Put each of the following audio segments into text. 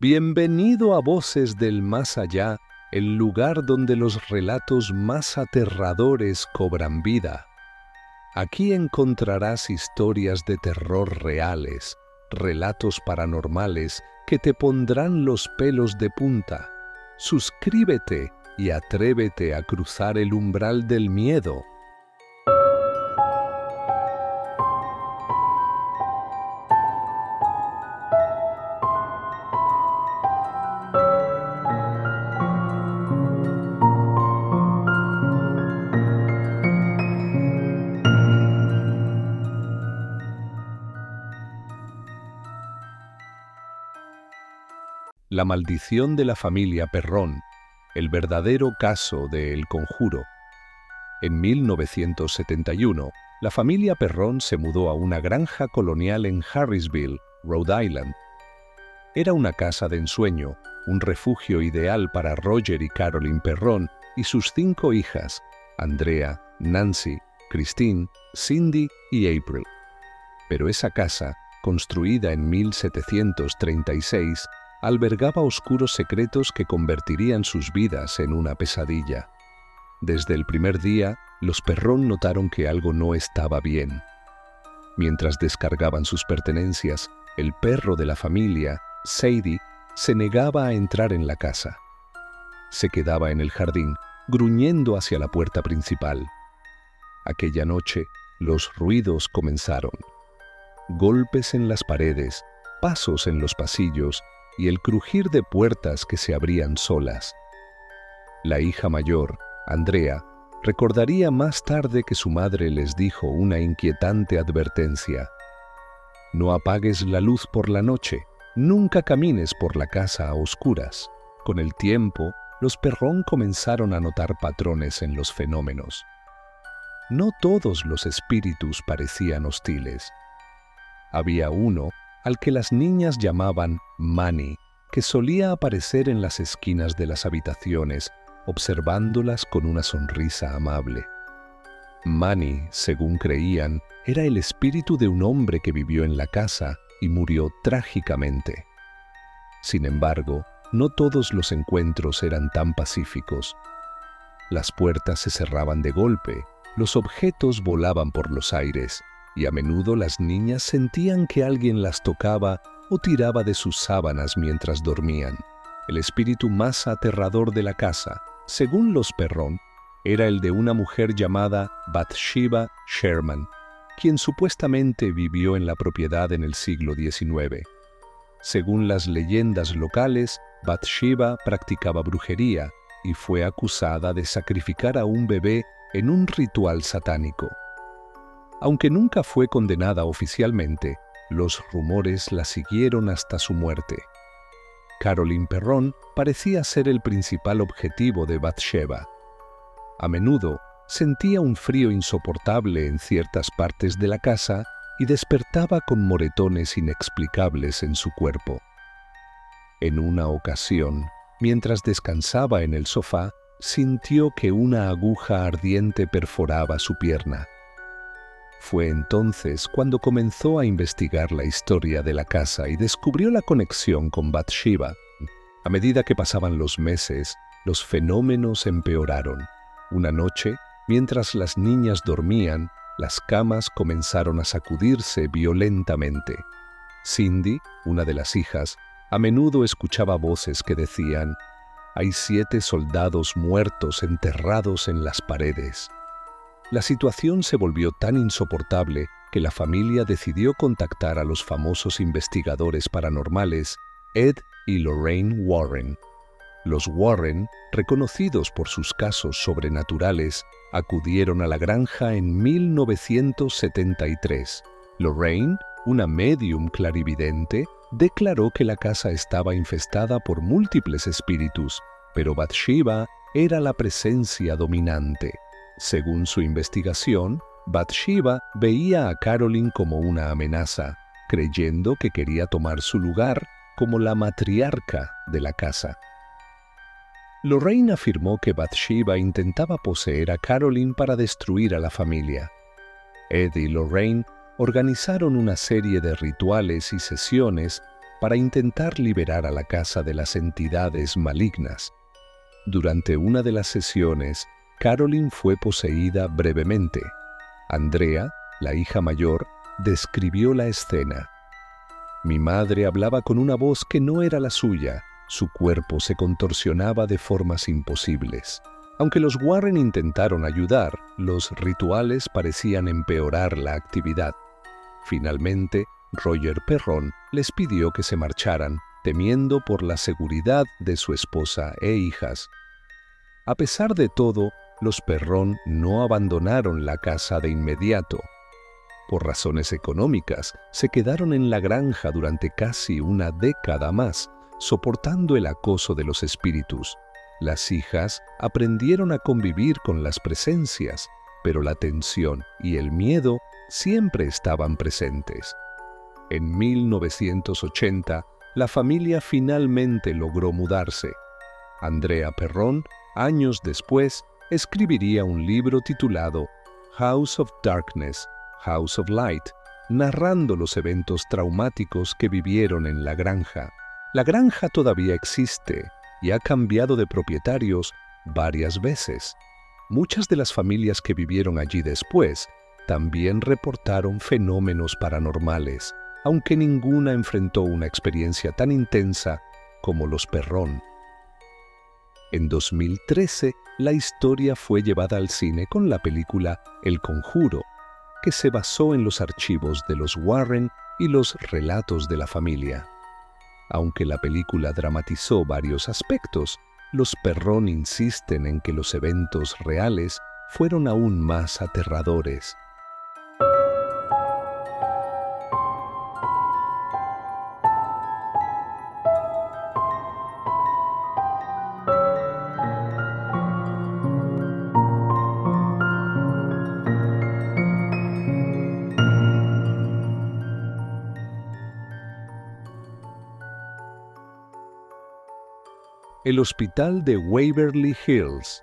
Bienvenido a Voces del Más Allá, el lugar donde los relatos más aterradores cobran vida. Aquí encontrarás historias de terror reales, relatos paranormales que te pondrán los pelos de punta. Suscríbete y atrévete a cruzar el umbral del miedo. La maldición de la familia Perrón, el verdadero caso de El Conjuro. En 1971, la familia Perrón se mudó a una granja colonial en Harrisville, Rhode Island. Era una casa de ensueño, un refugio ideal para Roger y Carolyn Perrón y sus 5 hijas, Andrea, Nancy, Christine, Cindy y April. Pero esa casa, construida en 1736, albergaba oscuros secretos que convertirían sus vidas en una pesadilla. Desde el primer día, los Perrón notaron que algo no estaba bien. Mientras descargaban sus pertenencias, el perro de la familia, Sadie, se negaba a entrar en la casa. Se quedaba en el jardín, gruñendo hacia la puerta principal. Aquella noche, los ruidos comenzaron. Golpes en las paredes, pasos en los pasillos y el crujir de puertas que se abrían solas. La hija mayor, Andrea, recordaría más tarde que su madre les dijo una inquietante advertencia. No apagues la luz por la noche, nunca camines por la casa a oscuras. Con el tiempo, los Perrón comenzaron a notar patrones en los fenómenos. No todos los espíritus parecían hostiles. Había uno al que las niñas llamaban Manny, que solía aparecer en las esquinas de las habitaciones, observándolas con una sonrisa amable. Manny, según creían, era el espíritu de un hombre que vivió en la casa y murió trágicamente. Sin embargo, no todos los encuentros eran tan pacíficos. Las puertas se cerraban de golpe, los objetos volaban por los aires, y a menudo las niñas sentían que alguien las tocaba o tiraba de sus sábanas mientras dormían. El espíritu más aterrador de la casa, según los Perrón, era el de una mujer llamada Bathsheba Sherman, quien supuestamente vivió en la propiedad en el siglo XIX. Según las leyendas locales, Bathsheba practicaba brujería y fue acusada de sacrificar a un bebé en un ritual satánico. Aunque nunca fue condenada oficialmente, los rumores la siguieron hasta su muerte. Carolyn Perrón parecía ser el principal objetivo de Bathsheba. A menudo sentía un frío insoportable en ciertas partes de la casa y despertaba con moretones inexplicables en su cuerpo. En una ocasión, mientras descansaba en el sofá, sintió que una aguja ardiente perforaba su pierna. Fue entonces cuando comenzó a investigar la historia de la casa y descubrió la conexión con Bathsheba. A medida que pasaban los meses, los fenómenos empeoraron. Una noche, mientras las niñas dormían, las camas comenzaron a sacudirse violentamente. Cindy, una de las hijas, a menudo escuchaba voces que decían: «Hay 7 soldados muertos enterrados en las paredes». La situación se volvió tan insoportable que la familia decidió contactar a los famosos investigadores paranormales Ed y Lorraine Warren. Los Warren, reconocidos por sus casos sobrenaturales, acudieron a la granja en 1973. Lorraine, una médium clarividente, declaró que la casa estaba infestada por múltiples espíritus, pero Bathsheba era la presencia dominante. Según su investigación, Bathsheba veía a Carolyn como una amenaza, creyendo que quería tomar su lugar como la matriarca de la casa. Lorraine afirmó que Bathsheba intentaba poseer a Carolyn para destruir a la familia. Ed y Lorraine organizaron una serie de rituales y sesiones para intentar liberar a la casa de las entidades malignas. Durante una de las sesiones, Carolyn fue poseída brevemente. Andrea, la hija mayor, describió la escena. Mi madre hablaba con una voz que no era la suya. Su cuerpo se contorsionaba de formas imposibles. Aunque los Warren intentaron ayudar, los rituales parecían empeorar la actividad. Finalmente, Roger Perron les pidió que se marcharan, temiendo por la seguridad de su esposa e hijas. A pesar de todo, los Perron no abandonaron la casa de inmediato. Por razones económicas, se quedaron en la granja durante casi una década más, soportando el acoso de los espíritus. Las hijas aprendieron a convivir con las presencias, pero la tensión y el miedo siempre estaban presentes. En 1980, la familia finalmente logró mudarse. Andrea Perron, años después, escribiría un libro titulado House of Darkness, House of Light, narrando los eventos traumáticos que vivieron en la granja. La granja todavía existe y ha cambiado de propietarios varias veces. Muchas de las familias que vivieron allí después también reportaron fenómenos paranormales, aunque ninguna enfrentó una experiencia tan intensa como los Perron. En 2013, la historia fue llevada al cine con la película El Conjuro, que se basó en los archivos de los Warren y los relatos de la familia. Aunque la película dramatizó varios aspectos, los Perron insisten en que los eventos reales fueron aún más aterradores. El Hospital de Waverly Hills.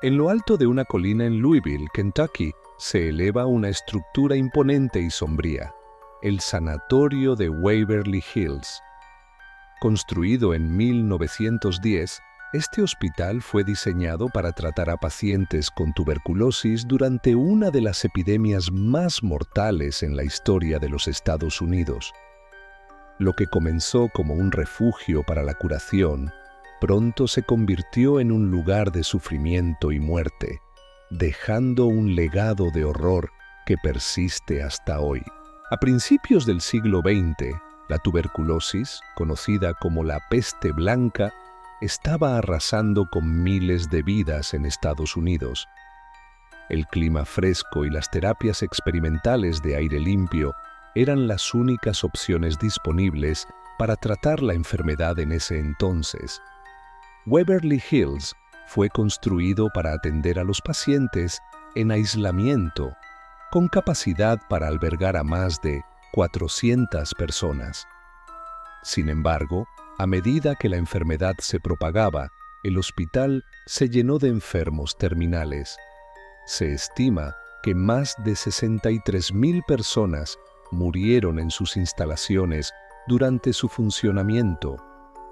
En lo alto de una colina en Louisville, Kentucky, se eleva una estructura imponente y sombría, el Sanatorio de Waverly Hills. Construido en 1910, este hospital fue diseñado para tratar a pacientes con tuberculosis durante una de las epidemias más mortales en la historia de los Estados Unidos. Lo que comenzó como un refugio para la curación, pronto se convirtió en un lugar de sufrimiento y muerte, dejando un legado de horror que persiste hasta hoy. A principios del siglo XX, la tuberculosis, conocida como la peste blanca, estaba arrasando con miles de vidas en Estados Unidos. El clima fresco y las terapias experimentales de aire limpio eran las únicas opciones disponibles para tratar la enfermedad en ese entonces. Waverly Hills fue construido para atender a los pacientes en aislamiento, con capacidad para albergar a más de 400 personas. Sin embargo, a medida que la enfermedad se propagaba, el hospital se llenó de enfermos terminales. Se estima que más de 63,000 personas murieron en sus instalaciones durante su funcionamiento.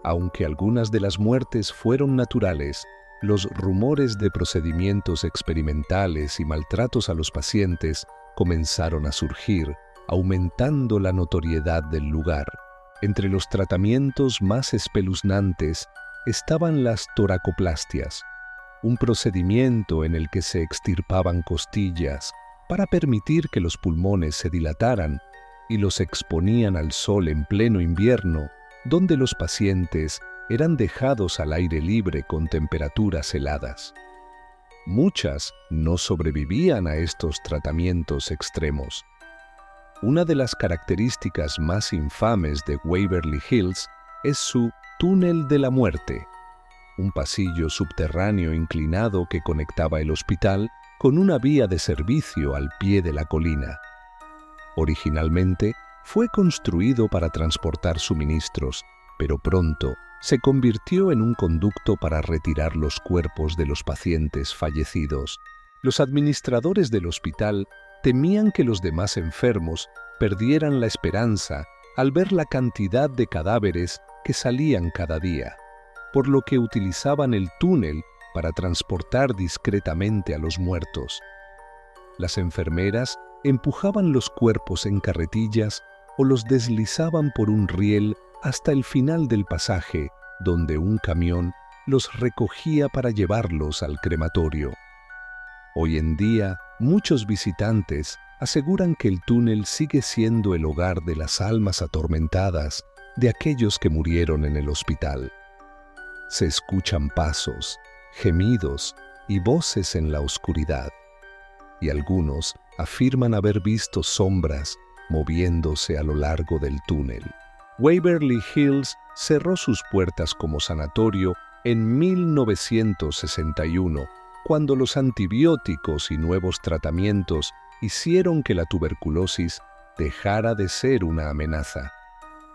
Aunque algunas de las muertes fueron naturales, los rumores de procedimientos experimentales y maltratos a los pacientes comenzaron a surgir, aumentando la notoriedad del lugar. Entre los tratamientos más espeluznantes estaban las toracoplastias, un procedimiento en el que se extirpaban costillas para permitir que los pulmones se dilataran y los exponían al sol en pleno invierno, donde los pacientes eran dejados al aire libre con temperaturas heladas. Muchas no sobrevivían a estos tratamientos extremos. Una de las características más infames de Waverly Hills es su túnel de la muerte, un pasillo subterráneo inclinado que conectaba el hospital con una vía de servicio al pie de la colina. Originalmente, fue construido para transportar suministros, pero pronto se convirtió en un conducto para retirar los cuerpos de los pacientes fallecidos. Los administradores del hospital temían que los demás enfermos perdieran la esperanza al ver la cantidad de cadáveres que salían cada día, por lo que utilizaban el túnel para transportar discretamente a los muertos. Las enfermeras empujaban los cuerpos en carretillas o los deslizaban por un riel hasta el final del pasaje, donde un camión los recogía para llevarlos al crematorio. Hoy en día, muchos visitantes aseguran que el túnel sigue siendo el hogar de las almas atormentadas de aquellos que murieron en el hospital. Se escuchan pasos, gemidos y voces en la oscuridad, y algunos afirman haber visto sombras moviéndose a lo largo del túnel. Waverly Hills cerró sus puertas como sanatorio en 1961, cuando los antibióticos y nuevos tratamientos hicieron que la tuberculosis dejara de ser una amenaza.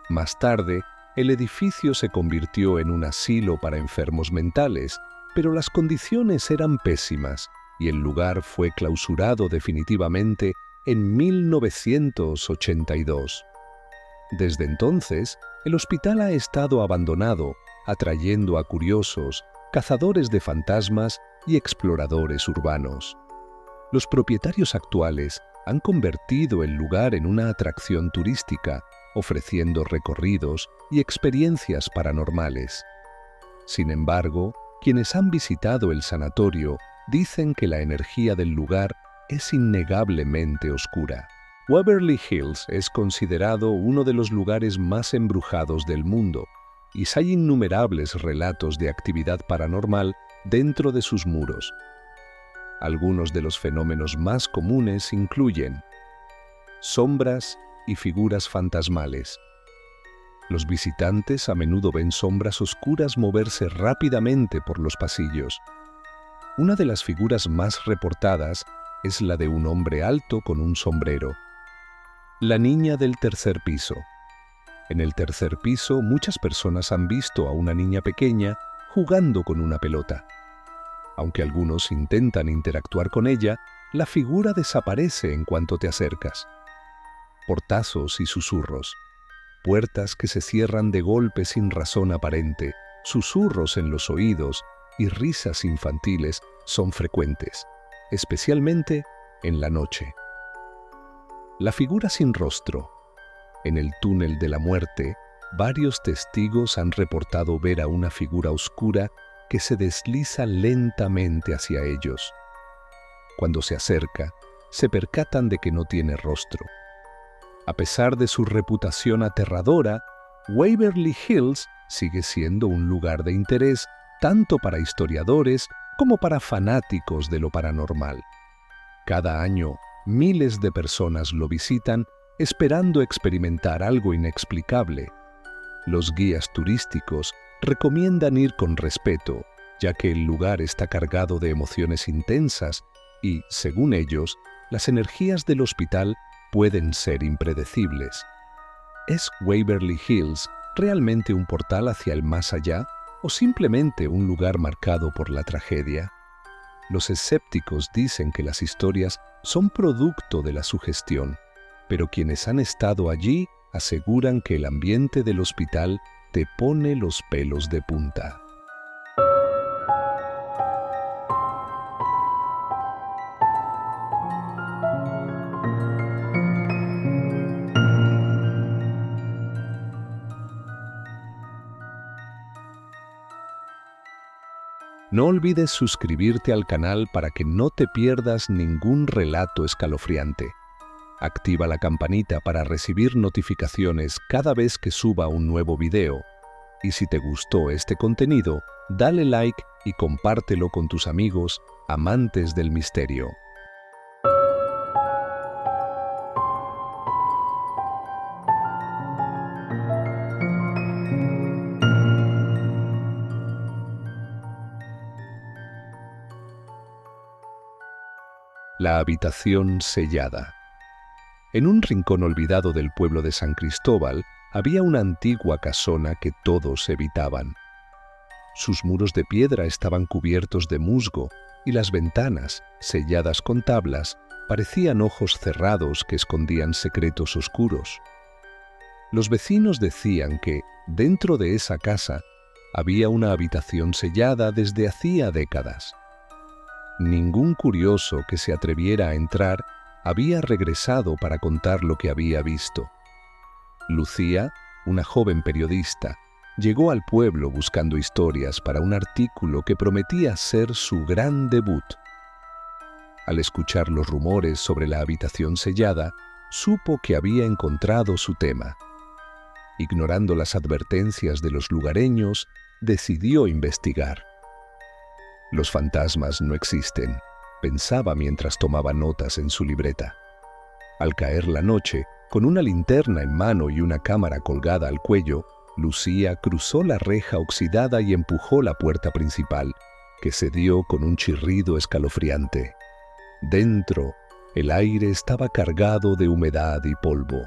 Más tarde, el edificio se convirtió en un asilo para enfermos mentales, pero las condiciones eran pésimas y el lugar fue clausurado definitivamente en 1982. Desde entonces, el hospital ha estado abandonado, atrayendo a curiosos, cazadores de fantasmas y exploradores urbanos. Los propietarios actuales han convertido el lugar en una atracción turística, ofreciendo recorridos y experiencias paranormales. Sin embargo, quienes han visitado el sanatorio dicen que la energía del lugar es innegablemente oscura. Waverly Hills es considerado uno de los lugares más embrujados del mundo, y hay innumerables relatos de actividad paranormal dentro de sus muros. Algunos de los fenómenos más comunes incluyen sombras y figuras fantasmales. Los visitantes a menudo ven sombras oscuras moverse rápidamente por los pasillos. Una de las figuras más reportadas es la de un hombre alto con un sombrero. La niña del tercer piso. En el tercer piso, muchas personas han visto a una niña pequeña jugando con una pelota. Aunque algunos intentan interactuar con ella, la figura desaparece en cuanto te acercas. Portazos y susurros. Puertas que se cierran de golpe sin razón aparente, susurros en los oídos y risas infantiles son frecuentes, especialmente en la noche. La figura sin rostro. En el túnel de la muerte, varios testigos han reportado ver a una figura oscura que se desliza lentamente hacia ellos. Cuando se acerca, se percatan de que no tiene rostro. A pesar de su reputación aterradora, Waverly Hills sigue siendo un lugar de interés tanto para historiadores como para fanáticos de lo paranormal. Cada año, miles de personas lo visitan esperando experimentar algo inexplicable. Los guías turísticos recomiendan ir con respeto, ya que el lugar está cargado de emociones intensas y, según ellos, las energías del hospital pueden ser impredecibles. ¿Es Waverly Hills realmente un portal hacia el más allá o simplemente un lugar marcado por la tragedia? Los escépticos dicen que las historias son producto de la sugestión, pero quienes han estado allí aseguran que el ambiente del hospital te pone los pelos de punta. No olvides suscribirte al canal para que no te pierdas ningún relato escalofriante. Activa la campanita para recibir notificaciones cada vez que suba un nuevo video. Y si te gustó este contenido, dale like y compártelo con tus amigos amantes del misterio. La habitación sellada. En un rincón olvidado del pueblo de San Cristóbal había una antigua casona que todos evitaban. Sus muros de piedra estaban cubiertos de musgo y las ventanas, selladas con tablas, parecían ojos cerrados que escondían secretos oscuros. Los vecinos decían que, dentro de esa casa, había una habitación sellada desde hacía décadas. Ningún curioso que se atreviera a entrar había regresado para contar lo que había visto. Lucía, una joven periodista, llegó al pueblo buscando historias para un artículo que prometía ser su gran debut. Al escuchar los rumores sobre la habitación sellada, supo que había encontrado su tema. Ignorando las advertencias de los lugareños, decidió investigar. Los fantasmas no existen, pensaba mientras tomaba notas en su libreta. Al caer la noche, con una linterna en mano y una cámara colgada al cuello, Lucía cruzó la reja oxidada y empujó la puerta principal, que cedió con un chirrido escalofriante. Dentro, el aire estaba cargado de humedad y polvo.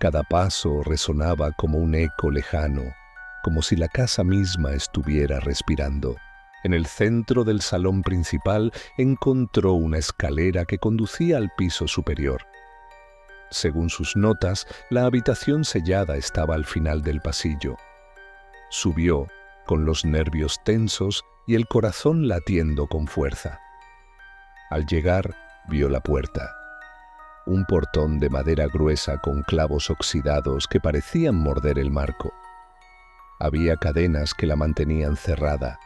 Cada paso resonaba como un eco lejano, como si la casa misma estuviera respirando. En el centro del salón principal encontró una escalera que conducía al piso superior. Según sus notas, la habitación sellada estaba al final del pasillo. Subió, con los nervios tensos y el corazón latiendo con fuerza. Al llegar, vio la puerta. Un portón de madera gruesa con clavos oxidados que parecían morder el marco. Había cadenas que la mantenían cerrada,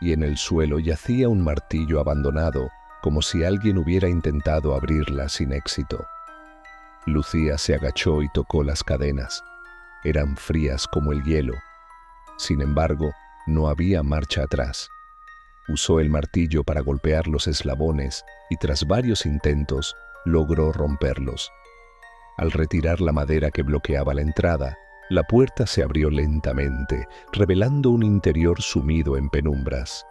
y en el suelo yacía un martillo abandonado, como si alguien hubiera intentado abrirla sin éxito. Lucía se agachó y tocó las cadenas. Eran frías como el hielo. Sin embargo, no había marcha atrás. Usó el martillo para golpear los eslabones y tras varios intentos logró romperlos. Al retirar la madera que bloqueaba la entrada, la puerta se abrió lentamente, revelando un interior sumido en penumbras.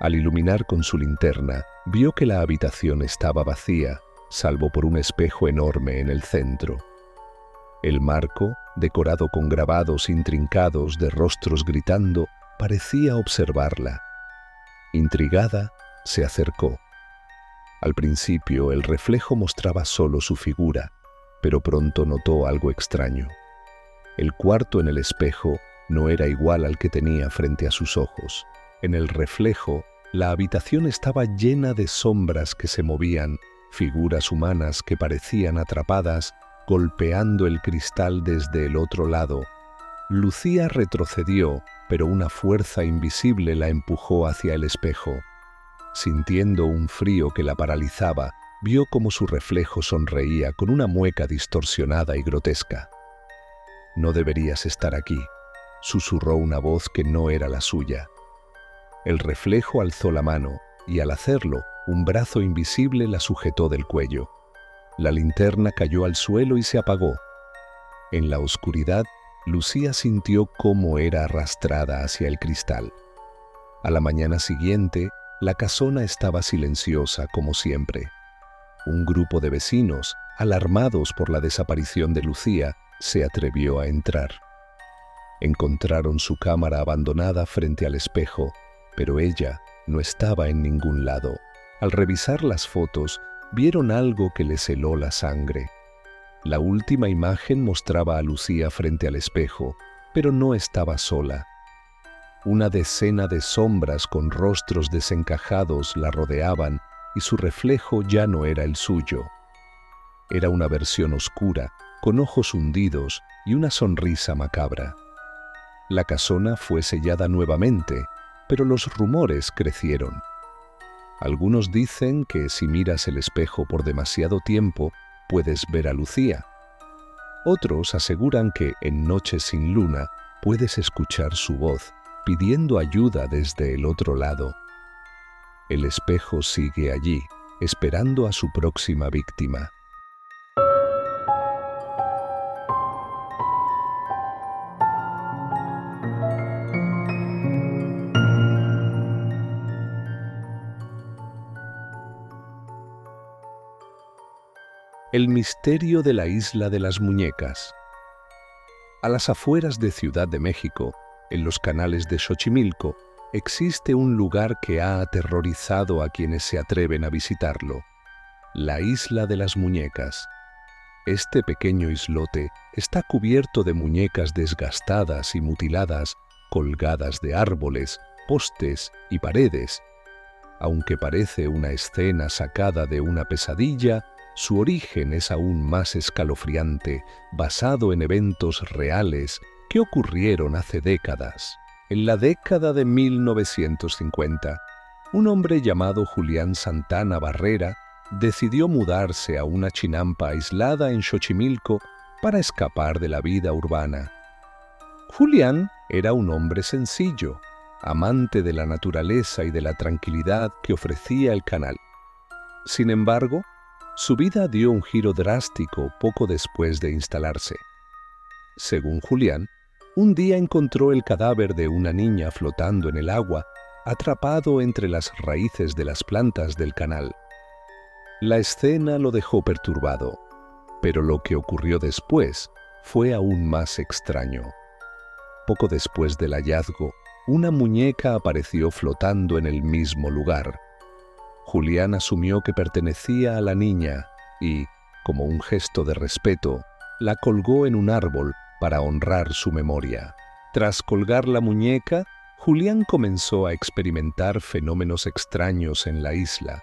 Al iluminar con su linterna, vio que la habitación estaba vacía, salvo por un espejo enorme en el centro. El marco, decorado con grabados intrincados de rostros gritando, parecía observarla. Intrigada, se acercó. Al principio, el reflejo mostraba solo su figura, pero pronto notó algo extraño. El cuarto en el espejo no era igual al que tenía frente a sus ojos. En el reflejo, la habitación estaba llena de sombras que se movían, figuras humanas que parecían atrapadas, golpeando el cristal desde el otro lado. Lucía retrocedió, pero una fuerza invisible la empujó hacia el espejo. Sintiendo un frío que la paralizaba, vio cómo su reflejo sonreía con una mueca distorsionada y grotesca. «No deberías estar aquí», susurró una voz que no era la suya. El reflejo alzó la mano, y al hacerlo, un brazo invisible la sujetó del cuello. La linterna cayó al suelo y se apagó. En la oscuridad, Lucía sintió cómo era arrastrada hacia el cristal. A la mañana siguiente, la casona estaba silenciosa como siempre. Un grupo de vecinos, alarmados por la desaparición de Lucía, se atrevió a entrar. Encontraron su cámara abandonada frente al espejo, pero ella no estaba en ningún lado. Al revisar las fotos, vieron algo que les heló la sangre. La última imagen mostraba a Lucía frente al espejo, pero no estaba sola. Una decena de sombras con rostros desencajados la rodeaban y su reflejo ya no era el suyo. Era una versión oscura, con ojos hundidos y una sonrisa macabra. La casona fue sellada nuevamente, pero los rumores crecieron. Algunos dicen que si miras el espejo por demasiado tiempo, puedes ver a Lucía. Otros aseguran que en noches sin luna puedes escuchar su voz, pidiendo ayuda desde el otro lado. El espejo sigue allí, esperando a su próxima víctima. El misterio de la isla de las muñecas. A las afueras de Ciudad de México, en los canales de Xochimilco, existe un lugar que ha aterrorizado a quienes se atreven a visitarlo: la isla de las muñecas. Este pequeño islote está cubierto de muñecas desgastadas y mutiladas, colgadas de árboles, postes y paredes. Aunque parece una escena sacada de una pesadilla, su origen es aún más escalofriante, basado en eventos reales que ocurrieron hace décadas. En la década de 1950, un hombre llamado Julián Santana Barrera decidió mudarse a una chinampa aislada en Xochimilco para escapar de la vida urbana. Julián era un hombre sencillo, amante de la naturaleza y de la tranquilidad que ofrecía el canal. Sin embargo, su vida dio un giro drástico poco después de instalarse. Según Julián, un día encontró el cadáver de una niña flotando en el agua, atrapado entre las raíces de las plantas del canal. La escena lo dejó perturbado, pero lo que ocurrió después fue aún más extraño. Poco después del hallazgo, una muñeca apareció flotando en el mismo lugar. Julián asumió que pertenecía a la niña y, como un gesto de respeto, la colgó en un árbol para honrar su memoria. Tras colgar la muñeca, Julián comenzó a experimentar fenómenos extraños en la isla.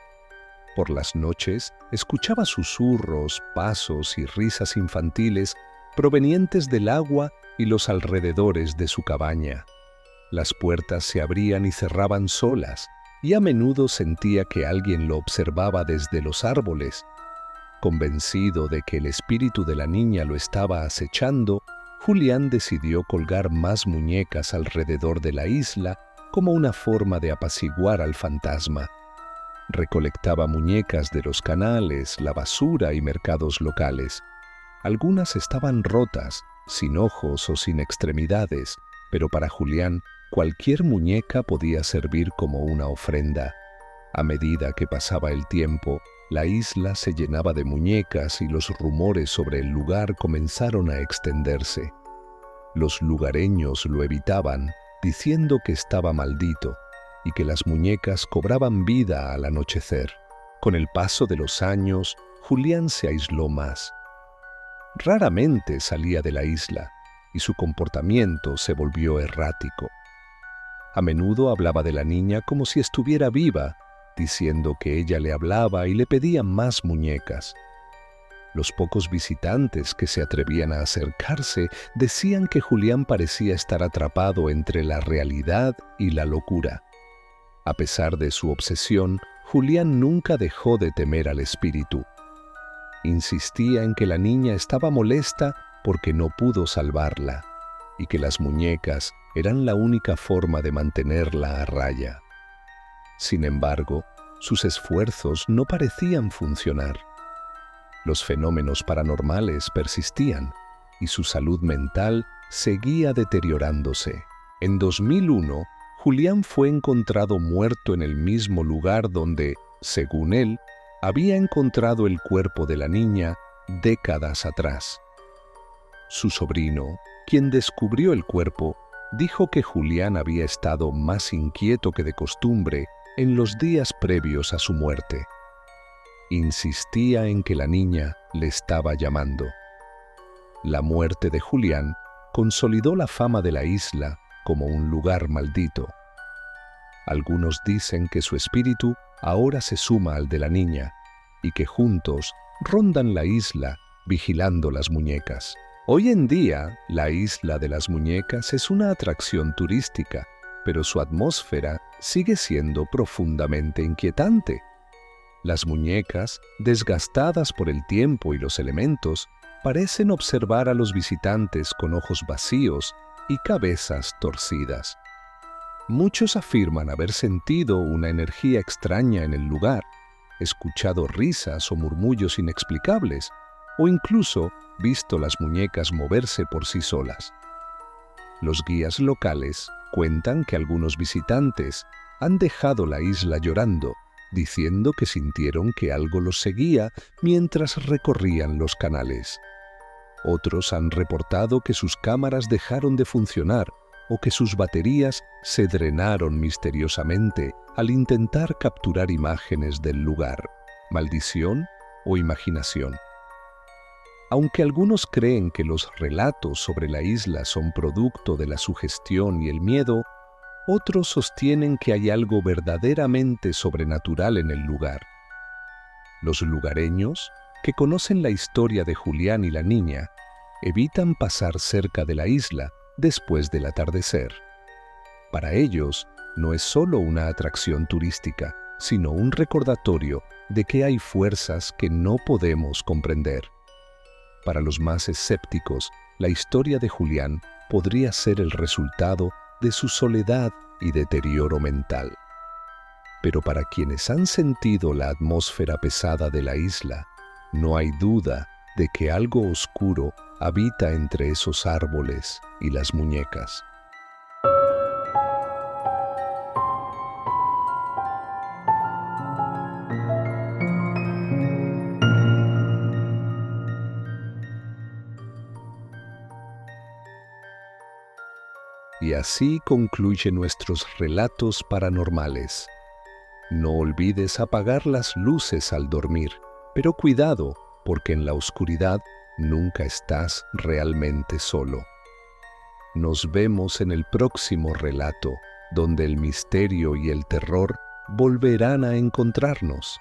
Por las noches, escuchaba susurros, pasos y risas infantiles provenientes del agua y los alrededores de su cabaña. Las puertas se abrían y cerraban solas, y a menudo sentía que alguien lo observaba desde los árboles. Convencido de que el espíritu de la niña lo estaba acechando, Julián decidió colgar más muñecas alrededor de la isla como una forma de apaciguar al fantasma. Recolectaba muñecas de los canales, la basura y mercados locales. Algunas estaban rotas, sin ojos o sin extremidades, pero para Julián cualquier muñeca podía servir como una ofrenda. A medida que pasaba el tiempo, la isla se llenaba de muñecas y los rumores sobre el lugar comenzaron a extenderse. Los lugareños lo evitaban, diciendo que estaba maldito y que las muñecas cobraban vida al anochecer. Con el paso de los años, Julián se aisló más. Raramente salía de la isla y su comportamiento se volvió errático. A menudo hablaba de la niña como si estuviera viva, diciendo que ella le hablaba y le pedía más muñecas. Los pocos visitantes que se atrevían a acercarse decían que Julián parecía estar atrapado entre la realidad y la locura. A pesar de su obsesión, Julián nunca dejó de temer al espíritu. Insistía en que la niña estaba molesta porque no pudo salvarla y que las muñecas eran la única forma de mantenerla a raya. Sin embargo, sus esfuerzos no parecían funcionar. Los fenómenos paranormales persistían y su salud mental seguía deteriorándose. En 2001, Julián fue encontrado muerto en el mismo lugar donde, según él, había encontrado el cuerpo de la niña décadas atrás. Su sobrino, quien descubrió el cuerpo, dijo que Julián había estado más inquieto que de costumbre en los días previos a su muerte. Insistía en que la niña le estaba llamando. La muerte de Julián consolidó la fama de la isla como un lugar maldito. Algunos dicen que su espíritu ahora se suma al de la niña y que juntos rondan la isla vigilando las muñecas. Hoy en día, la Isla de las Muñecas es una atracción turística, pero su atmósfera sigue siendo profundamente inquietante. Las muñecas, desgastadas por el tiempo y los elementos, parecen observar a los visitantes con ojos vacíos y cabezas torcidas. Muchos afirman haber sentido una energía extraña en el lugar, escuchado risas o murmullos inexplicables, o incluso visto las muñecas moverse por sí solas. Los guías locales cuentan que algunos visitantes han dejado la isla llorando, diciendo que sintieron que algo los seguía mientras recorrían los canales. Otros han reportado que sus cámaras dejaron de funcionar o que sus baterías se drenaron misteriosamente al intentar capturar imágenes del lugar. ¿Maldición o imaginación? Aunque algunos creen que los relatos sobre la isla son producto de la sugestión y el miedo, otros sostienen que hay algo verdaderamente sobrenatural en el lugar. Los lugareños, que conocen la historia de Julián y la niña, evitan pasar cerca de la isla después del atardecer. Para ellos, no es solo una atracción turística, sino un recordatorio de que hay fuerzas que no podemos comprender. Para los más escépticos, la historia de Julián podría ser el resultado de su soledad y deterioro mental. Pero para quienes han sentido la atmósfera pesada de la isla, no hay duda de que algo oscuro habita entre esos árboles y las muñecas. Y así concluye nuestros relatos paranormales. No olvides apagar las luces al dormir, pero cuidado, porque en la oscuridad nunca estás realmente solo. Nos vemos en el próximo relato, donde el misterio y el terror volverán a encontrarnos.